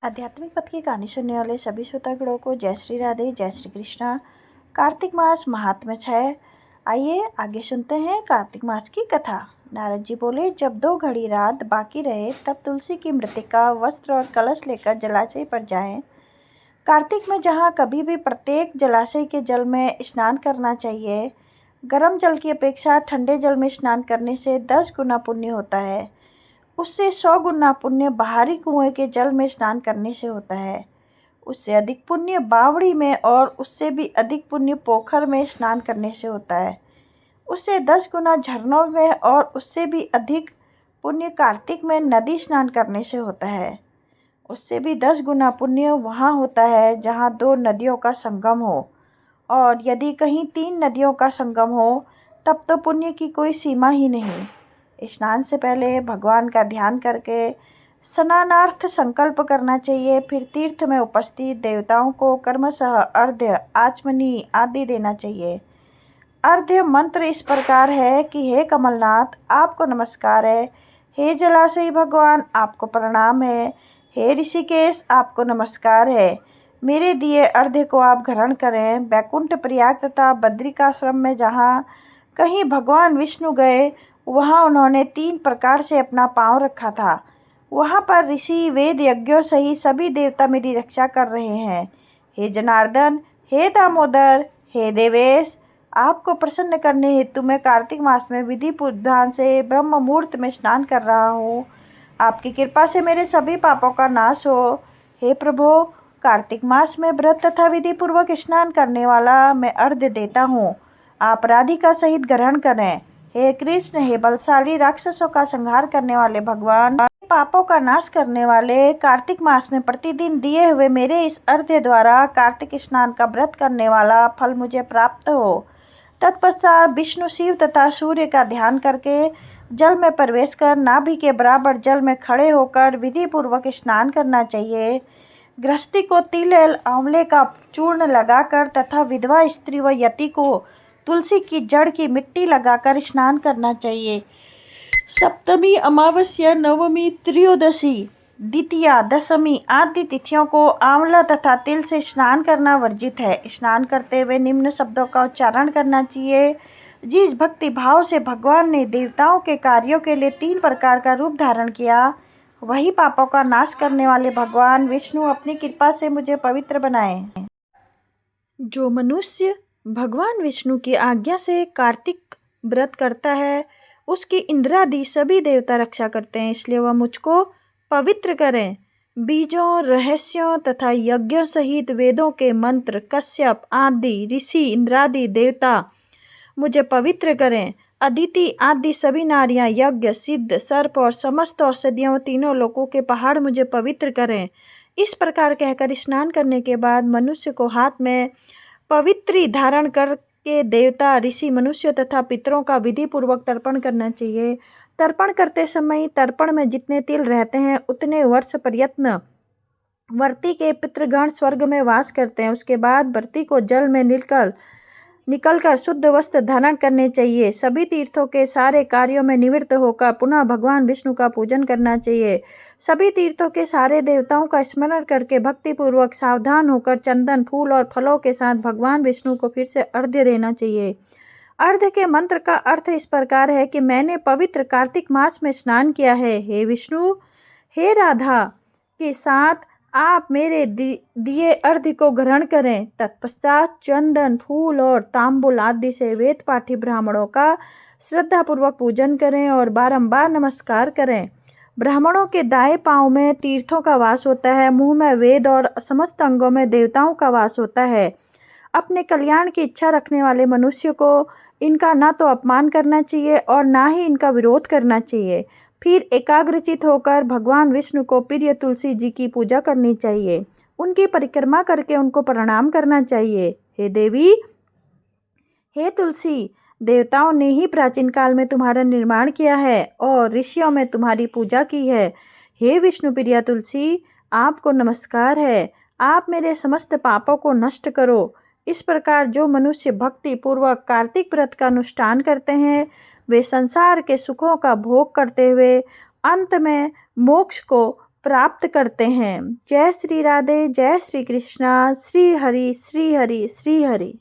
आध्यात्मिक पथ की कहानी सुनने वाले सभी श्रोतागणों को जय श्री राधे, जय श्री कृष्णा। कार्तिक मास महात्म्य 6। आइए आगे सुनते हैं कार्तिक मास की कथा। नारद जी बोले, जब 2 घड़ी रात बाकी रहे तब तुलसी की मृतिका, वस्त्र और कलश लेकर जलाशय पर जाएं। कार्तिक में जहाँ कभी भी प्रत्येक जलाशय के जल में स्नान करना चाहिए। गर्म जल की अपेक्षा ठंडे जल में स्नान करने से 10 गुना पुण्य होता है। उससे 100 गुना पुण्य बाहरी कुएं के जल में स्नान करने से होता है। उससे अधिक पुण्य बावड़ी में और उससे भी अधिक पुण्य पोखर में स्नान करने से होता है। उससे 10 गुना झरनों में और उससे भी अधिक पुण्य कार्तिक में नदी स्नान करने से होता है। उससे भी 10 गुना पुण्य वहाँ होता है जहाँ 2 नदियों का संगम हो, और यदि कहीं 3 नदियों का संगम हो तब तो पुण्य की कोई सीमा ही नहीं। स्नान से पहले भगवान का ध्यान करके स्नानार्थ संकल्प करना चाहिए। फिर तीर्थ में उपस्थित देवताओं को कर्मशः अर्घ्य, आचमनी आदि देना चाहिए। अर्घ्य मंत्र इस प्रकार है कि हे कमलनाथ, आपको नमस्कार है। हे जलाशय भगवान, आपको प्रणाम है। हे ऋषिकेश, आपको नमस्कार है। मेरे दिए अर्घ्य को आप ग्रहण करें। वैकुंठ, प्रयाग तथा बद्रिकाश्रम में जहाँ कहीं भगवान विष्णु गए, वहाँ उन्होंने 3 प्रकार से अपना पाँव रखा था। वहाँ पर ऋषि, वेद, यज्ञों सहित सभी देवता मेरी रक्षा कर रहे हैं। हे जनार्दन, हे दामोदर, हे देवेश, आपको प्रसन्न करने हेतु मैं कार्तिक मास में विधि विधान से ब्रह्म मुहूर्त में स्नान कर रहा हूँ। आपकी कृपा से मेरे सभी पापों का नाश हो। हे प्रभु, कार्तिक मास में व्रत तथा विधि पूर्वक स्नान करने वाला मैं अर्घ्य देता हूँ। आप राधिका सहित ग्रहण करें। हे कृष्ण, हे बलशाली, राक्षसों का संहार करने वाले भगवान, पापों का नाश करने वाले, कार्तिक मास में प्रतिदिन दिए हुए मेरे इस अर्घ्य द्वारा कार्तिक स्नान का व्रत करने वाला फल मुझे प्राप्त हो। तत्पश्चात विष्णु, शिव तथा सूर्य का ध्यान करके जल में प्रवेश कर नाभि के बराबर जल में खड़े होकर विधि पूर्वक स्नान करना चाहिए। गृहस्थी को तिल, आंवले का चूर्ण लगाकर तथा विधवा स्त्री व यति को तुलसी की जड़ की मिट्टी लगाकर स्नान करना चाहिए। सप्तमी, अमावस्या, नवमी, त्रयोदशी, द्वितीया, दशमी आदि तिथियों को आंवला तथा तिल से स्नान करना वर्जित है। स्नान करते हुए निम्न शब्दों का उच्चारण करना चाहिए। जिस भक्ति भाव से भगवान ने देवताओं के कार्यों के लिए 3 प्रकार का रूप धारण किया, वही पापों का नाश करने वाले भगवान विष्णु अपनी कृपा से मुझे पवित्र बनाए। जो मनुष्य भगवान विष्णु की आज्ञा से कार्तिक व्रत करता है, उसकी इंद्रादि सभी देवता रक्षा करते हैं, इसलिए वह मुझको पवित्र करें। बीजों, रहस्यों तथा यज्ञों सहित वेदों के मंत्र, कश्यप आदि ऋषि, इंद्रादि देवता मुझे पवित्र करें। अदिति आदि सभी नारियां, यज्ञ, सिद्ध, सर्प और समस्त औषधियों तीनों लोकों के पहाड़ मुझे पवित्र करें। इस प्रकार कहकर स्नान करने के बाद मनुष्य को हाथ में पवित्री धारण करके देवता, ऋषि, मनुष्य तथा पितरों का विधि पूर्वक तर्पण करना चाहिए। तर्पण करते समय तर्पण में जितने तिल रहते हैं उतने वर्ष प्रयत्न व्रती के पितृगण स्वर्ग में वास करते हैं। उसके बाद व्रती को जल में निकलकर शुद्ध वस्त्र धारण करने चाहिए। सभी तीर्थों के सारे कार्यों में निवृत्त होकर पुनः भगवान विष्णु का पूजन करना चाहिए। सभी तीर्थों के सारे देवताओं का स्मरण करके भक्तिपूर्वक सावधान होकर चंदन, फूल और फलों के साथ भगवान विष्णु को फिर से अर्घ्य देना चाहिए। अर्घ्य के मंत्र का अर्थ इस प्रकार है कि मैंने पवित्र कार्तिक मास में स्नान किया है। हे विष्णु, हे राधा के साथ आप मेरे दिए अर्घ्य को ग्रहण करें। तत्पश्चात चंदन, फूल और तांबुल आदि से वेद पाठी ब्राह्मणों का श्रद्धापूर्वक पूजन करें और बारंबार नमस्कार करें। ब्राह्मणों के दाएं पांव में तीर्थों का वास होता है, मुंह में वेद और समस्त अंगों में देवताओं का वास होता है। अपने कल्याण की इच्छा रखने वाले मनुष्य को इनका ना तो अपमान करना चाहिए और ना ही इनका विरोध करना चाहिए। फिर एकाग्रचित होकर भगवान विष्णु को प्रिय तुलसी जी की पूजा करनी चाहिए। उनकी परिक्रमा करके उनको प्रणाम करना चाहिए। हे देवी, हे तुलसी, देवताओं ने ही प्राचीन काल में तुम्हारा निर्माण किया है और ऋषियों में तुम्हारी पूजा की है। हे विष्णु प्रिया तुलसी, आपको नमस्कार है। आप मेरे समस्त पापों को नष्ट करो। इस प्रकार जो मनुष्य भक्ति पूर्वक कार्तिक व्रत का अनुष्ठान करते हैं, वे संसार के सुखों का भोग करते हुए अंत में मोक्ष को प्राप्त करते हैं। जय श्री राधे, जय श्री कृष्णा, श्री हरि श्री हरि श्री हरि।